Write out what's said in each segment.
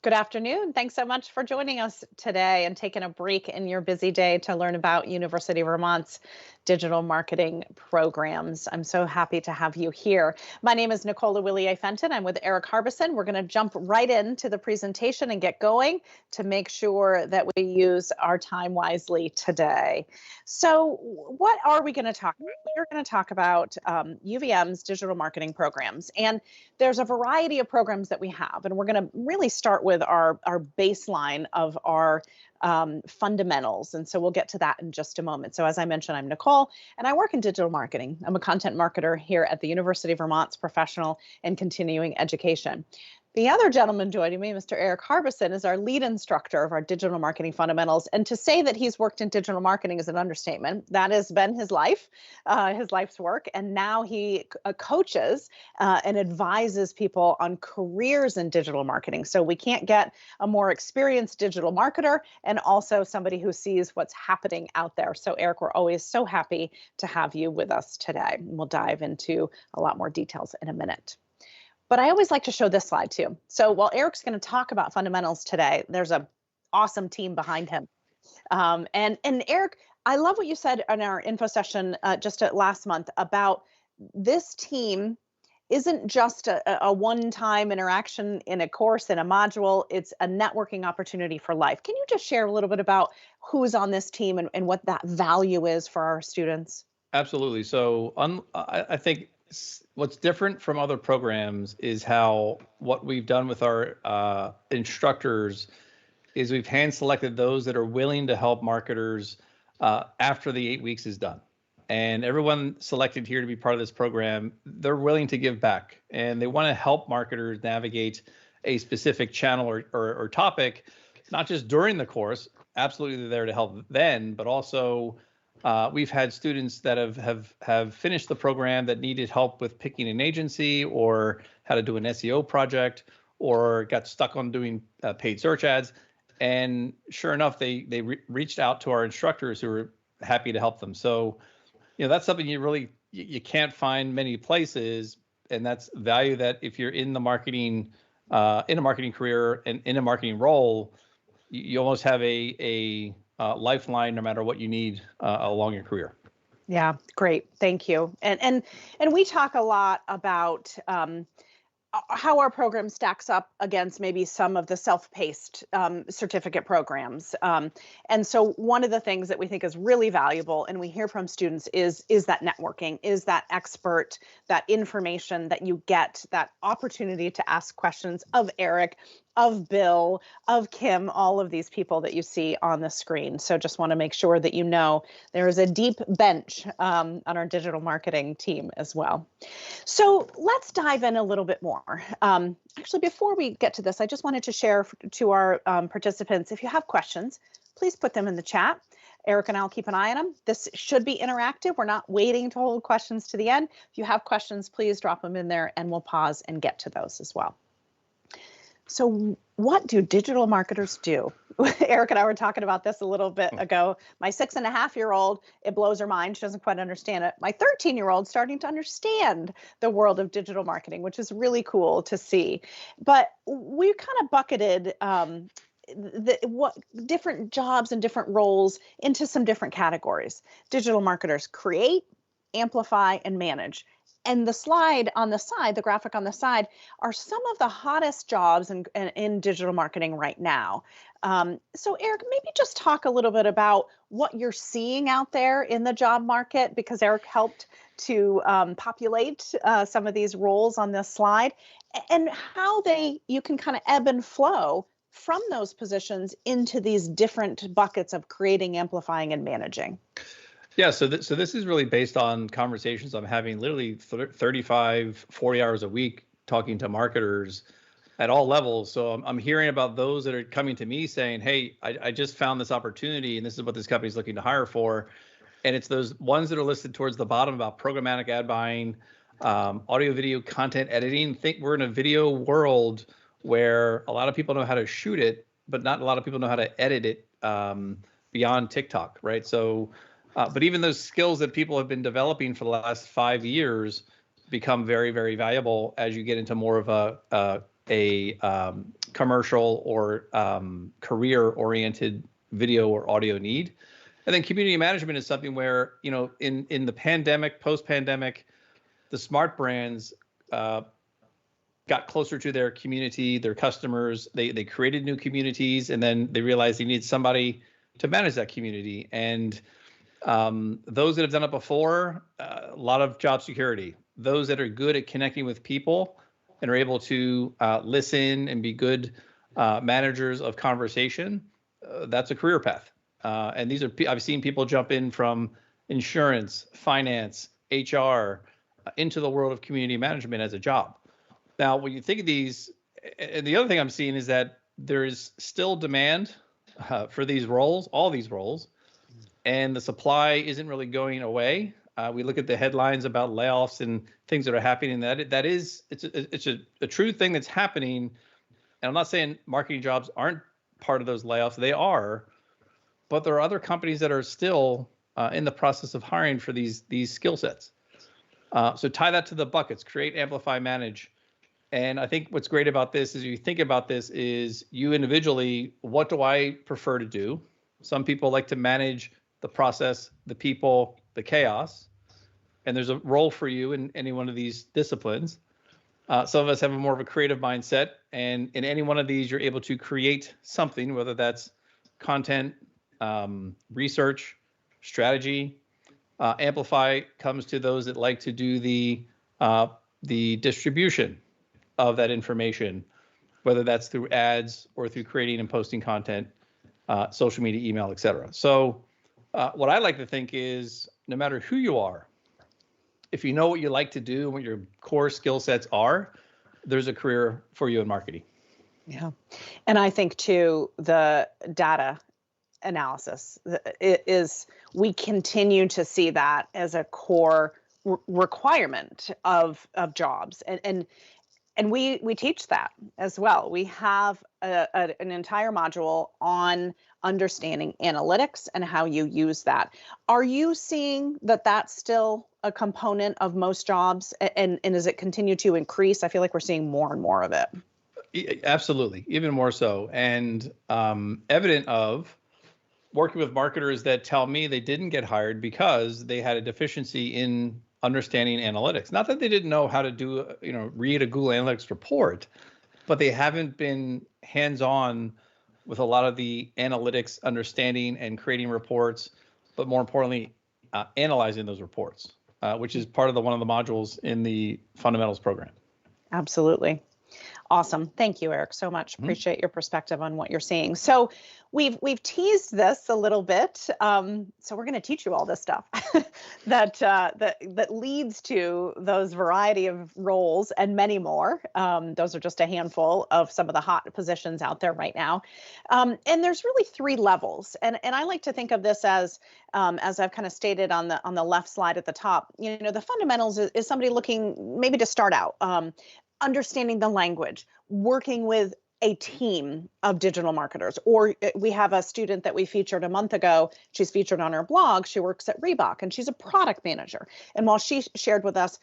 Good afternoon. Thanks so much for joining us today and taking a break in your busy day to learn about University of Vermont's digital marketing programs. I'm so happy to have you here. My name is Nicola Willier-Fenton. I'm with Eric Harbison. We're going to jump right into the presentation and get going to make sure that we use our time wisely today. So what are we going to talk about? We're going to talk about UVM's digital marketing programs. And there's a variety of programs that we have, and we're going to really start with our baseline of our fundamentals. And so we'll get to that in just a moment. So as I mentioned, I'm Nicole, and I work in digital marketing. I'm a content marketer here at the University of Vermont's Professional and Continuing Education. The other gentleman joining me, Mr. Eric Harbison, is our lead instructor of our digital marketing fundamentals. And to say that he's worked in digital marketing is an understatement. That has been his life's work. And now he coaches and advises people on careers in digital marketing. So we can't get a more experienced digital marketer and also somebody who sees what's happening out there. So Eric, we're always so happy to have you with us today. We'll dive into a lot more details in a minute. But I always like to show this slide too. So while Eric's going to talk about fundamentals today, there's an awesome team behind him. And Eric, I love what you said in our info session just last month about this team isn't just a one-time interaction in a course, in a module. It's a networking opportunity for life. Can you just share a little bit about who's on this team and what that value is for our students? Absolutely. So I think what's different from other programs is what we've done with our instructors is we've hand selected those that are willing to help marketers after the 8 weeks is done. And everyone selected here to be part of this program, they're willing to give back and they want to help marketers navigate a specific channel or topic, not just during the course. Absolutely, they're there to help then, but also we've had students that have finished the program that needed help with picking an agency or how to do an SEO project or got stuck on doing paid search ads. And sure enough, they reached out to our instructors who were happy to help them. So, that's something you can't find many places. And that's value that if you're in the marketing, in a marketing career and in a marketing role, you almost have a lifeline no matter what you need along your career. Yeah, great. Thank you. And we talk a lot about how our program stacks up against maybe some of the self-paced certificate programs. And so one of the things that we think is really valuable and we hear from students is that networking, is that expert, that information that you get, that opportunity to ask questions of Eric, of Bill, of Kim, all of these people that you see on the screen. So just want to make sure that you know there is a deep bench on our digital marketing team as well. So let's dive in a little bit more. Actually, before we get to this, I just wanted to share to our participants, if you have questions, please put them in the chat. Eric and I'll keep an eye on them. This should be interactive. We're not waiting to hold questions to the end. If you have questions, please drop them in there and we'll pause and get to those as well. So what do digital marketers do? Eric and I were talking about this a little bit ago. My 6.5-year-old, it blows her mind. She doesn't quite understand it. My 13-year-old starting to understand the world of digital marketing, which is really cool to see. But we kind of bucketed what different jobs and different roles into some different categories. Digital marketers create, amplify, and manage. And the slide on the side, the graphic on the side, are some of the hottest jobs in digital marketing right now. So Eric, maybe just talk a little bit about what you're seeing out there in the job market, because Eric helped to populate some of these roles on this slide, and how you can kind of ebb and flow from those positions into these different buckets of creating, amplifying, and managing. Yeah, so this is really based on conversations I'm having literally 35, 40 hours a week talking to marketers at all levels. So I'm hearing about those that are coming to me saying, hey, I just found this opportunity and this is what this company is looking to hire for. And it's those ones that are listed towards the bottom about programmatic ad buying, audio, video, content editing. Think we're in a video world where a lot of people know how to shoot it, but not a lot of people know how to edit it beyond TikTok, right? So but even those skills that people have been developing for the last 5 years become very, very valuable as you get into more of a commercial or career-oriented video or audio need. And then community management is something where, in the pandemic, post-pandemic, the smart brands got closer to their community, their customers. They created new communities, and then they realized they needed somebody to manage that community. And those that have done it before, a lot of job security. Those that are good at connecting with people and are able to listen and be good managers of conversation, that's a career path. And these are, I've seen people jump in from insurance, finance, HR, into the world of community management as a job. Now, when you think of these, and the other thing I'm seeing is that there is still demand for these roles, all these roles, and the supply isn't really going away. We look at the headlines about layoffs and things that are happening. It's a true thing that's happening. And I'm not saying marketing jobs aren't part of those layoffs. They are, but there are other companies that are still in the process of hiring for these skill sets. So tie that to the buckets: create, amplify, manage. And I think what's great about this is, you think about this, is you individually, what do I prefer to do? Some people like to manage the process, the people, the chaos, and there's a role for you in any one of these disciplines. Some of us have more of a creative mindset, and in any one of these, you're able to create something, whether that's content, research, strategy. Amplify comes to those that like to do the distribution of that information, whether that's through ads or through creating and posting content, social media, email, etc. So what I like to think is, no matter who you are, if you know what you like to do and what your core skill sets are, there's a career for you in marketing. Yeah. And I think too, the data analysis we continue to see that as a core requirement of jobs. And we teach that as well. We have an entire module on understanding analytics and how you use that. Are you seeing that that's still a component of most jobs? And does it continue to increase? I feel like we're seeing more and more of it. Absolutely, even more so. And evident of working with marketers that tell me they didn't get hired because they had a deficiency in understanding analytics. Not that they didn't know how to do, read a Google Analytics report, but they haven't been hands-on with a lot of the analytics understanding and creating reports, but more importantly, analyzing those reports, which is part of one of the modules in the Fundamentals program. Absolutely. Awesome. Thank you, Eric, so much. Appreciate your perspective on what you're seeing. So we've teased this a little bit. So we're going to teach you all this stuff that leads to those variety of roles and many more. Those are just a handful of some of the hot positions out there right now. And there's really three levels. And I like to think of this as I've kind of stated on the left slide at the top. The fundamentals is somebody looking maybe to start out. Understanding the language, working with a team of digital marketers. Or we have a student that we featured a month ago. She's featured on our blog. She works at Reebok and she's a product manager. And while she shared with us,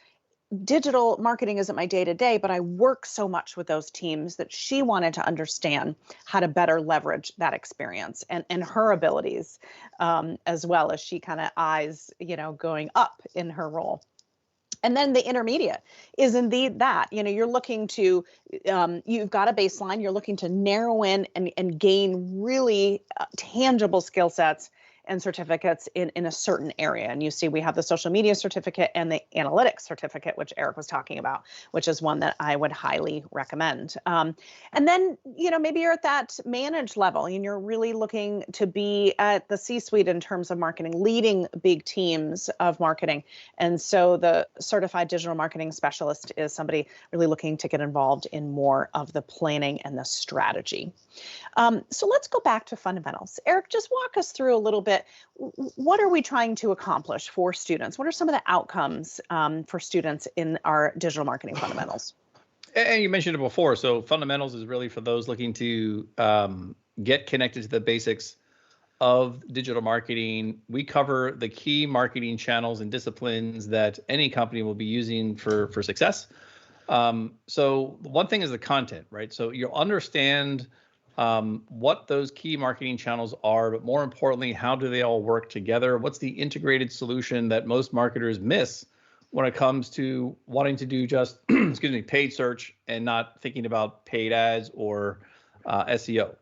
digital marketing isn't my day-to-day, but I work so much with those teams, that she wanted to understand how to better leverage that experience and her abilities, as well as she kind of eyes, going up in her role. And then the intermediate is indeed that, you're looking to, you've got a baseline, you're looking to narrow in and gain really tangible skill sets and certificates in a certain area. And you see, we have the social media certificate and the analytics certificate, which Eric was talking about, which is one that I would highly recommend. And then, maybe you're at that managed level and you're really looking to be at the C-suite in terms of marketing, leading big teams of marketing. And so the certified digital marketing specialist is somebody really looking to get involved in more of the planning and the strategy. So let's go back to fundamentals. Eric, just walk us through a little bit. What are we trying to accomplish for students? What are some of the outcomes for students in our digital marketing fundamentals? And you mentioned it before. So fundamentals is really for those looking to get connected to the basics of digital marketing. We cover the key marketing channels and disciplines that any company will be using for success. So one thing is the content, right? So you'll understand what those key marketing channels are, but more importantly, how do they all work together? What's the integrated solution that most marketers miss when it comes to wanting to do just, excuse me, paid search and not thinking about paid ads or SEO?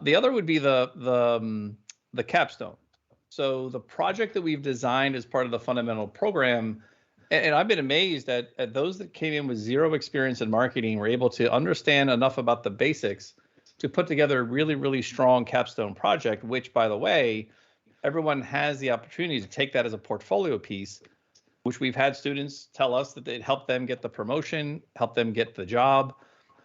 The other would be the capstone. So the project that we've designed as part of the fundamental program, and I've been amazed at those that came in with zero experience in marketing were able to understand enough about the basics to put together a really, really strong capstone project, which, by the way, everyone has the opportunity to take that as a portfolio piece, which we've had students tell us that it helped them get the promotion, helped them get the job.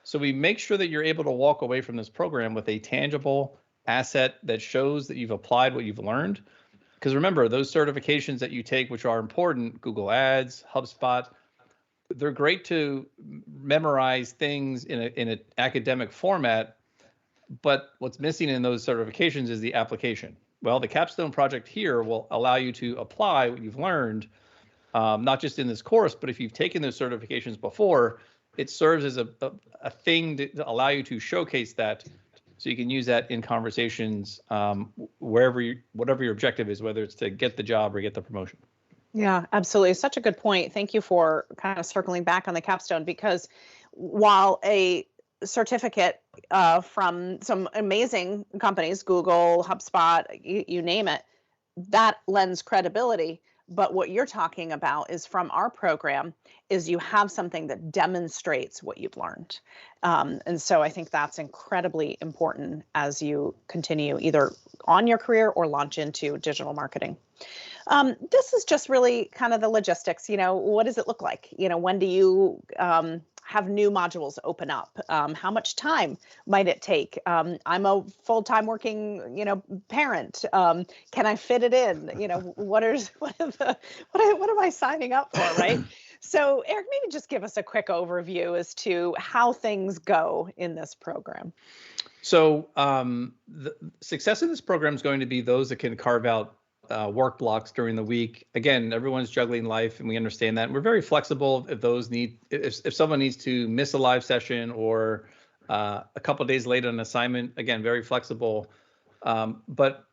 So we make sure that you're able to walk away from this program with a tangible asset that shows that you've applied what you've learned. Because remember, those certifications that you take, which are important, Google Ads, HubSpot, they're great to memorize things in an academic format. But what's missing in those certifications is the application. Well, the capstone project here will allow you to apply what you've learned, not just in this course, but if you've taken those certifications before, it serves as a thing to allow you to showcase that, so you can use that in conversations whatever your objective is, whether it's to get the job or get the promotion. Yeah, absolutely. Such a good point. Thank you for kind of circling back on the capstone, because while a certificate from some amazing companies, Google, HubSpot, you name it, that lends credibility. But what you're talking about is from our program is you have something that demonstrates what you've learned. And so I think that's incredibly important as you continue either on your career or launch into digital marketing. This is just really kind of the logistics. What does it look like? When do you have new modules open up? How much time might it take? I'm a full-time working, parent. Can I fit it in? What am I signing up for, right? So, Eric, maybe just give us a quick overview as to how things go in this program. So, the success in this program is going to be those that can carve out work blocks during the week. Again, everyone's juggling life, and we understand that. And we're very flexible if someone needs to miss a live session or a couple of days late on an assignment. Again, very flexible. But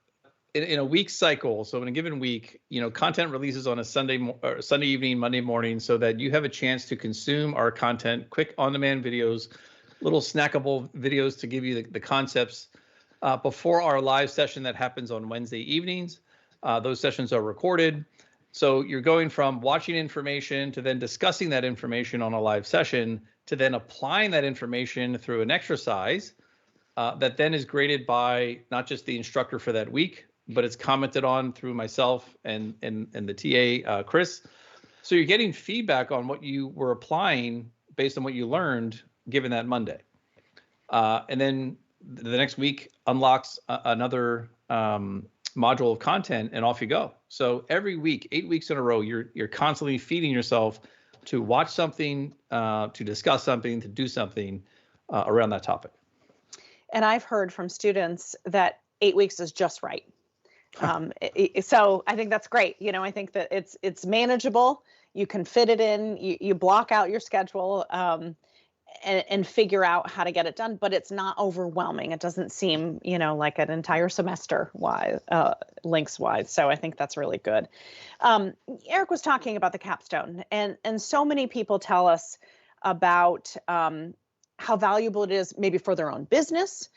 in a week cycle, so in a given week, content releases on a Sunday evening, Monday morning, so that you have a chance to consume our content, quick on-demand videos, little snackable videos to give you the concepts before our live session that happens on Wednesday evenings. Those sessions are recorded. So you're going from watching information to then discussing that information on a live session to then applying that information through an exercise that then is graded by not just the instructor for that week, but it's commented on through myself and the TA, Chris. So you're getting feedback on what you were applying based on what you learned given that Monday. And then the next week unlocks another module of content, and off you go. So every week, 8 weeks in a row, you're constantly feeding yourself to watch something, to discuss something, to do something around that topic. And I've heard from students that 8 weeks is just right. So I think that's great. I think that it's manageable. You can fit it in. You block out your schedule. And figure out how to get it done, but it's not overwhelming. It doesn't seem, like an entire semester lengthwise. So I think that's really good. Eric was talking about the capstone, and so many people tell us about how valuable it is maybe for their own business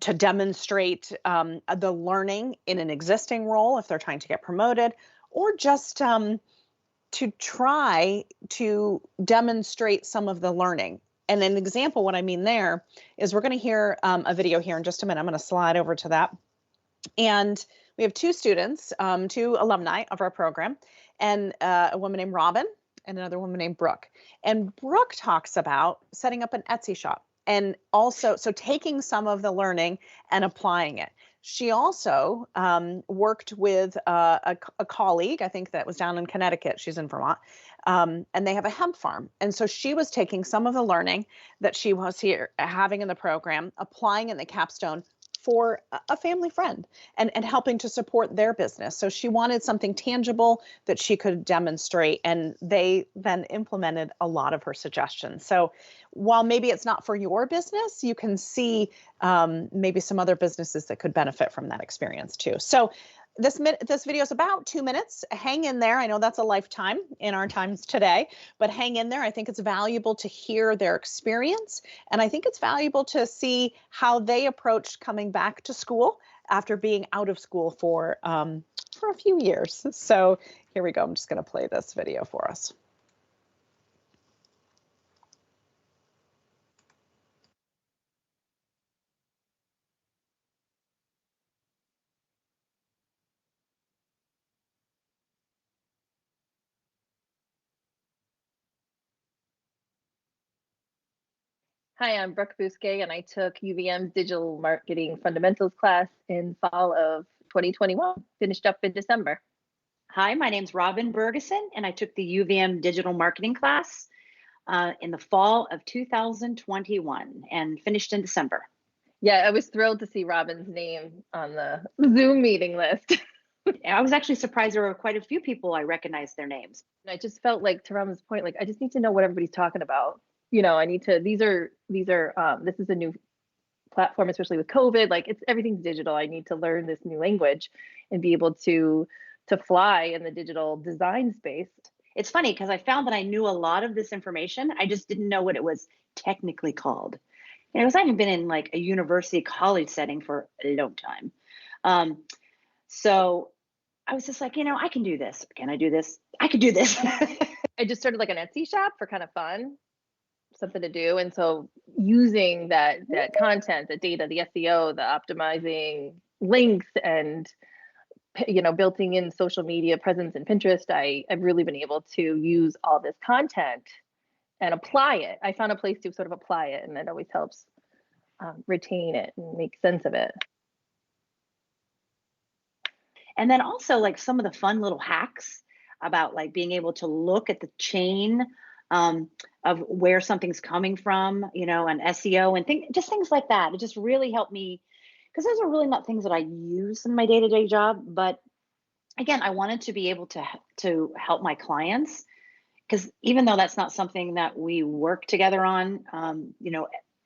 to demonstrate the learning in an existing role if they're trying to get promoted, or just to try to demonstrate some of the learning. And an example, what I mean there is we're going to hear a video here in just a minute. I'm going to slide over to that. And we have two students, two alumni of our program, and a woman named Robin and another woman named Brooke. And Brooke talks about setting up an Etsy shop and also taking some of the learning and applying it. She also worked with a colleague, I think that was down in Connecticut. She's in Vermont. And they have a hemp farm. And so she was taking some of the learning that she was here having in the program, applying in the capstone for a family friend and helping to support their business. So she wanted something tangible that she could demonstrate, and they then implemented a lot of her suggestions. So while maybe it's not for your business, you can see maybe some other businesses that could benefit from that experience too. So this video is about 2 minutes. Hang in there. I know that's a lifetime in our times today, but hang in there. I think it's valuable to hear their experience, and I think it's valuable to see how they approached coming back to school after being out of school for a few years. So here we go. I'm just going to play this video for us. Hi, I'm Brooke Bousquet, and I took UVM's Digital Marketing Fundamentals class in fall of 2021, finished up in December. Hi, my name's Robin Bergeson, and I took the UVM Digital Marketing class in the fall of 2021 and finished in December. Yeah, I was thrilled to see Robin's name on the Zoom meeting list. I was actually surprised there were quite a few people I recognized their names. And I just felt like, to Robin's point, like I just need to know what everybody's talking about. I need to, this is a new platform, especially with COVID, like everything's digital. I need to learn this new language and be able to fly in the digital design space. It's funny because I found that I knew a lot of this information. I just didn't know what it was technically called. I haven't been in like a university college setting for a long time. So I was just like, I can do this. Can I do this? I could do this. I just started like an Etsy shop for kind of fun, something to do. And so using that content, the data, the SEO, the optimizing links, and building in social media presence and Pinterest, I've really been able to use all this content and apply it. I found a place to sort of apply it, and that always helps retain it and make sense of it. And then also like some of the fun little hacks about like being able to look at the chain of where something's coming from, and SEO and things like that. It just really helped me, because those are really not things that I use in my day-to-day job. But again, I wanted to be able to help my clients, because even though that's not something that we work together on,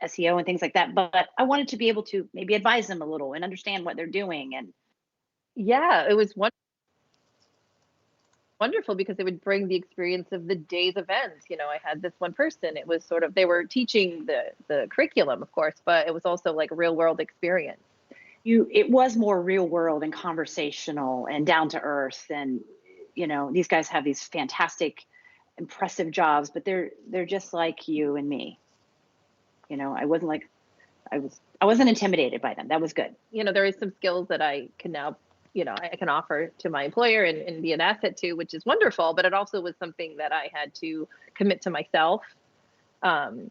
SEO and things like that, but I wanted to be able to maybe advise them a little and understand what they're doing. And yeah, it was wonderful because it would bring the experience of the day's events. I had this one person, it was sort of, they were teaching the curriculum, of course, but it was also like a real world experience. It was more real world and conversational and down to earth. And, these guys have these fantastic, impressive jobs, but they're just like you and me. I wasn't intimidated by them. That was good. There is some skills that I can now, I can offer to my employer and be an asset to, which is wonderful, but it also was something that I had to commit to myself. And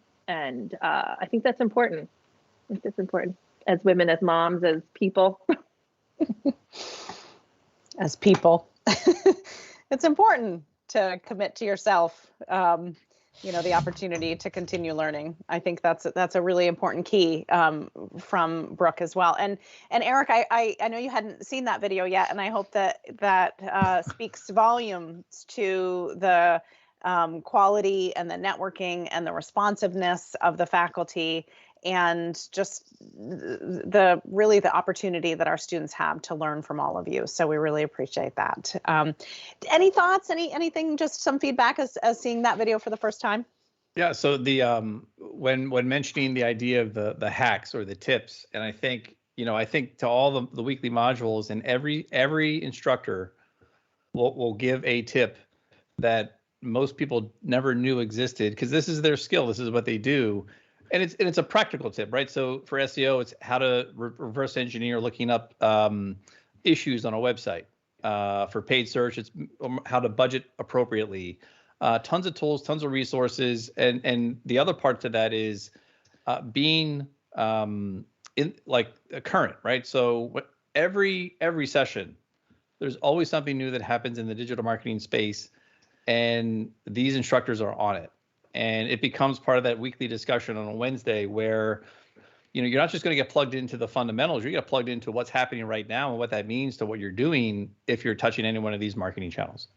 I think that's important. I think that's important as women, as moms, as people. As people. It's important to commit to yourself, the opportunity to continue learning. I think that's a really important key from Brooke as well. And Eric, I know you hadn't seen that video yet, and I hope that speaks volumes to the quality and the networking and the responsiveness of the faculty, and just the opportunity that our students have to learn from all of you. So we really appreciate that. Any thoughts, anything, just some feedback as seeing that video for the first time? Yeah. So the when mentioning the idea of the hacks or the tips, and I think to all the weekly modules, and every instructor will give a tip that most people never knew existed, because this is their skill. This is what they do. And it's a practical tip, right? So for SEO, it's how to reverse engineer looking up issues on a website. For paid search, it's how to budget appropriately. Tons of tools, tons of resources, and the other part to that is being in like current, right? So every session, there's always something new that happens in the digital marketing space, and these instructors are on it. And it becomes part of that weekly discussion on a Wednesday where you're not just going to get plugged into the fundamentals, you're going to get plugged into what's happening right now and what that means to what you're doing if you're touching any one of these marketing channels.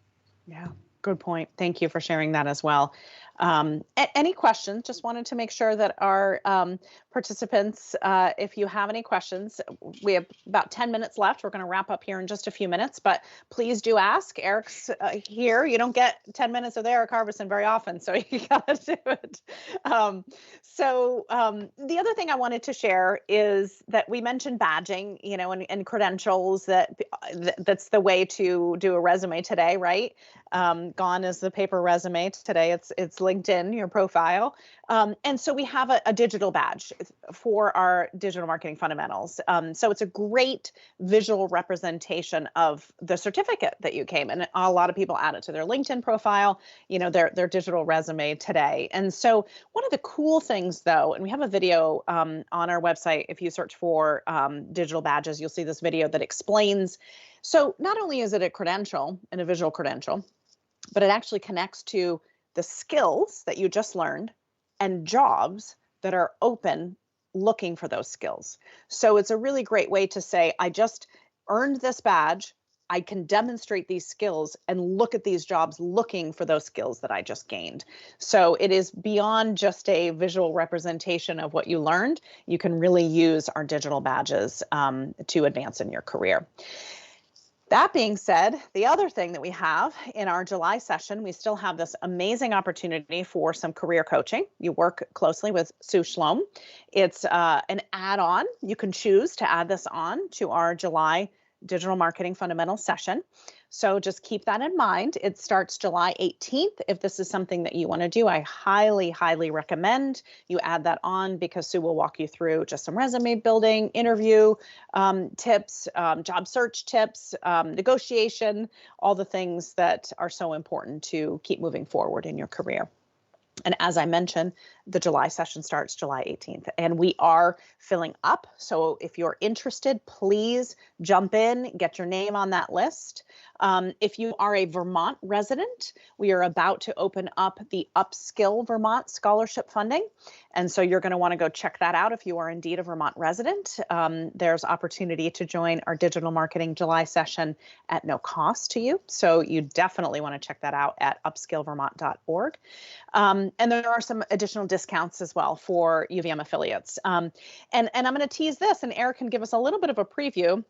Yeah, good point. Thank you for sharing that as well. Any questions? Just wanted to make sure that our participants, if you have any questions, we have about 10 minutes left. We're going to wrap up here in just a few minutes, but please do ask. Eric's here. You don't get 10 minutes with Eric Harbison very often, so you got to do it. The other thing I wanted to share is that we mentioned badging, and credentials. That's the way to do a resume today, right? Gone is the paper resume. Today it's LinkedIn, your profile. And so we have a digital badge for our digital marketing fundamentals. So it's a great visual representation of the certificate that you came, and a lot of people add it to their LinkedIn profile, their digital resume today. And so one of the cool things though, and we have a video on our website, if you search for digital badges, you'll see this video that explains. So not only is it a credential and a visual credential, but it actually connects to the skills that you just learned and jobs that are open looking for those skills. So it's a really great way to say, I just earned this badge. I can demonstrate these skills and look at these jobs looking for those skills that I just gained. So it is beyond just a visual representation of what you learned. You can really use our digital badges to advance in your career. That being said, the other thing that we have in our July session, we still have this amazing opportunity for some career coaching. You work closely with Sue Shlom. It's an add-on. You can choose to add this on to our July Digital Marketing Fundamentals session. So just keep that in mind. It starts July 18th. If this is something that you want to do, I highly, highly recommend you add that on, because Sue will walk you through just some resume building, interview tips, job search tips, negotiation, all the things that are so important to keep moving forward in your career. And as I mentioned, the July session starts July 18th, and we are filling up. So if you're interested, please jump in, get your name on that list. If you are a Vermont resident, we are about to open up the Upskill Vermont scholarship funding. And so you're going to want to go check that out if you are indeed a Vermont resident. There's opportunity to join our digital marketing July session at no cost to you. So you definitely want to check that out at upskillvermont.org. And there are some additional discounts as well for UVM affiliates. And I'm going to tease this, and Eric can give us a little bit of a preview.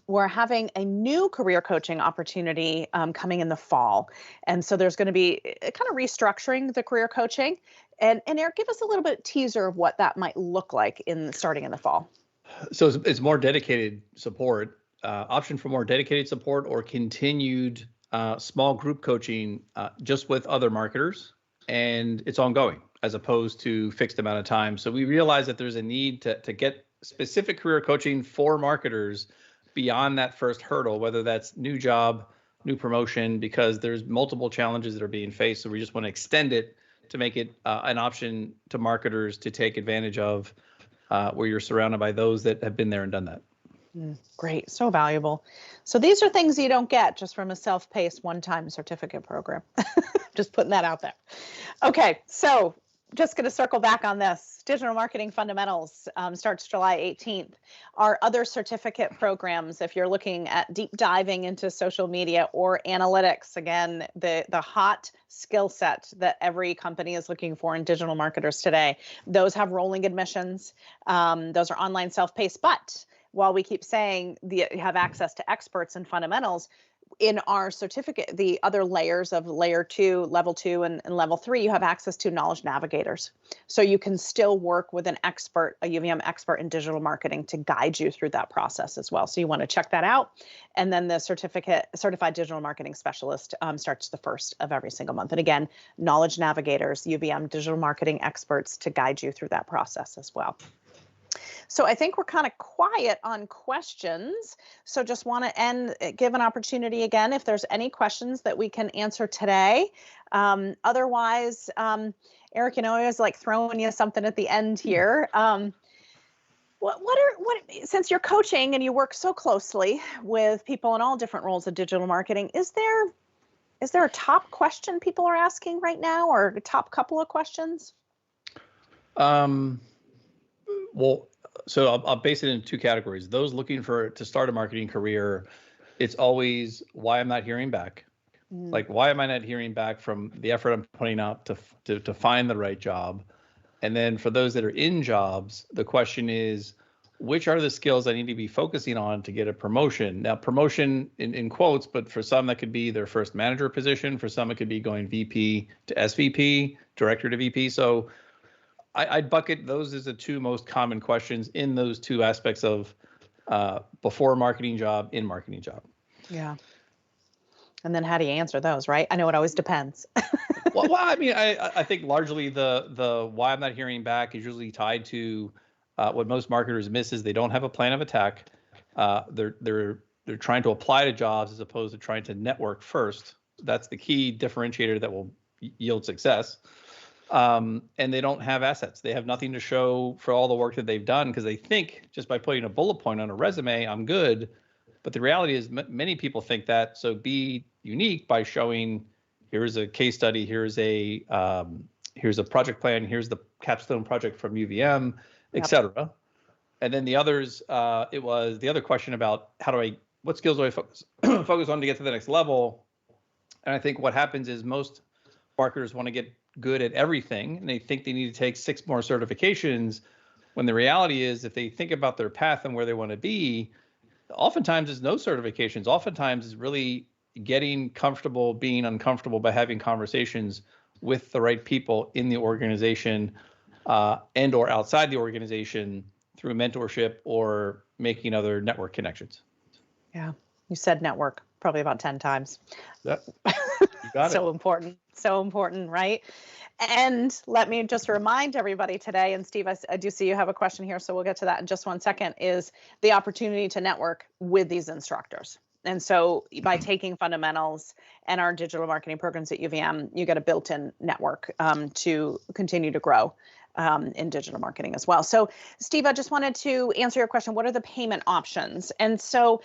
We're having a new career coaching opportunity coming in the fall. And so there's going to be kind of restructuring the career coaching. And Eric, give us a little bit teaser of what that might look like starting in the fall. So it's more dedicated support, option for more dedicated support or continued small group coaching just with other marketers. And it's ongoing as opposed to fixed amount of time. So we realize that there's a need to get specific career coaching for marketers beyond that first hurdle, whether that's new job, new promotion, because there's multiple challenges that are being faced. So we just want to extend it to make it an option to marketers to take advantage of, where you're surrounded by those that have been there and done that. Great. So valuable. So these are things you don't get just from a self-paced one-time certificate program. Just putting that out there. Okay. So just going to circle back on this. Digital Marketing Fundamentals starts July 18th. Our other certificate programs, if you're looking at deep diving into social media or analytics, again, the hot skill set that every company is looking for in digital marketers today, those have rolling admissions. Those are online self-paced, but while we keep saying you have access to experts and fundamentals, in our certificate, the other layers of layer 2, level 2, and level 3, you have access to knowledge navigators. So you can still work with an expert, a UVM expert in digital marketing, to guide you through that process as well. So you want to check that out. And then the certified digital marketing specialist starts the first of every single month. And again, knowledge navigators, UVM digital marketing experts to guide you through that process as well. So I think we're kind of quiet on questions. So just want to give an opportunity again, if there's any questions that we can answer today. Otherwise, Eric, I always like throwing you something at the end here. Since you're coaching and you work so closely with people in all different roles of digital marketing, is there a top question people are asking right now, or a top couple of questions? Well, so I'll base it in two categories. Those looking to start a marketing career, it's always why I'm not hearing back. Like, why am I not hearing back from the effort I'm putting out to find the right job? And then for those that are in jobs, the question is, which are the skills I need to be focusing on to get a promotion? Now, promotion in quotes, but for some that could be their first manager position. For some, it could be going VP to SVP, director to VP. So I'd bucket those as the two most common questions in those two aspects of before marketing job, in marketing job. Yeah. And then how do you answer those, right? I know it always depends. well, I mean, I think largely the why I'm not hearing back is usually tied to what most marketers miss is they don't have a plan of attack. They're trying to apply to jobs as opposed to trying to network first. That's the key differentiator that will yield success. And they don't have assets. They have nothing to show for all the work that they've done because they think just by putting a bullet point on a resume, I'm good. But the reality is many people think that. So be unique by showing, here's a case study, here's a project plan, here's the capstone project from UVM, et cetera. And then the others, it was the other question about what skills do I focus on to get to the next level? And I think what happens is most marketers want to get good at everything, and they think they need to take 6 more certifications, when the reality is if they think about their path and where they want to be, oftentimes it's no certifications. Oftentimes it's really getting comfortable being uncomfortable by having conversations with the right people in the organization and or outside the organization through mentorship or making other network connections. Yeah, you said network probably about 10 times. Yep. You got So important, right? And let me just remind everybody today, and Steve, I do see you have a question here, so we'll get to that in just one second, is the opportunity to network with these instructors. And so by taking fundamentals and our digital marketing programs at UVM, you get a built-in network to continue to grow in digital marketing as well. So Steve, I just wanted to answer your question. What are the payment options? And so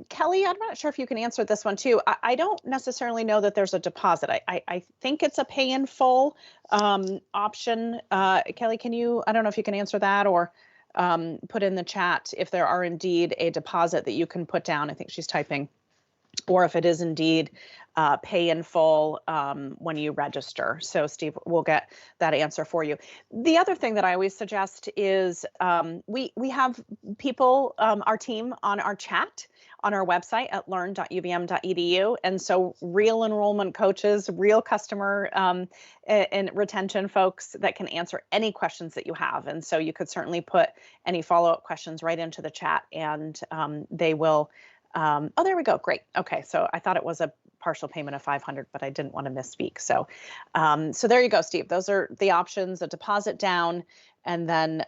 Kelly, I'm not sure if you can answer this one too. I don't necessarily know that there's a deposit. I think it's a pay in full option. Kelly, I don't know if you can answer that or put in the chat if there are indeed a deposit that you can put down. I think she's typing. Or if it is indeed pay in full when you register. So Steve, we'll get that answer for you. The other thing that I always suggest is we have people, our team on our chat on our website at learn.uvm.edu. And so real enrollment coaches, real customer and retention folks that can answer any questions that you have. And so you could certainly put any follow-up questions right into the chat and they will. Oh, there we go. Great. Okay. So I thought it was a partial payment of $500, but I didn't want to misspeak. So, so there you go, Steve. Those are the options: a deposit down, and then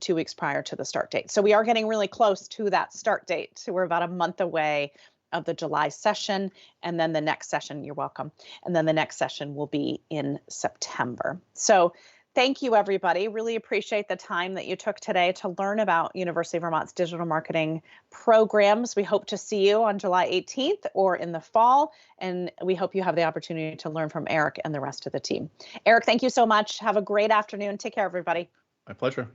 2 weeks prior to the start date. So we are getting really close to that start date. So we're about a month away of the July session, and then the next session. You're welcome. And then the next session will be in September. So. Thank you, everybody. Really appreciate the time that you took today to learn about University of Vermont's digital marketing programs. We hope to see you on July 18th or in the fall, and we hope you have the opportunity to learn from Eric and the rest of the team. Eric, thank you so much. Have a great afternoon. Take care, everybody. My pleasure.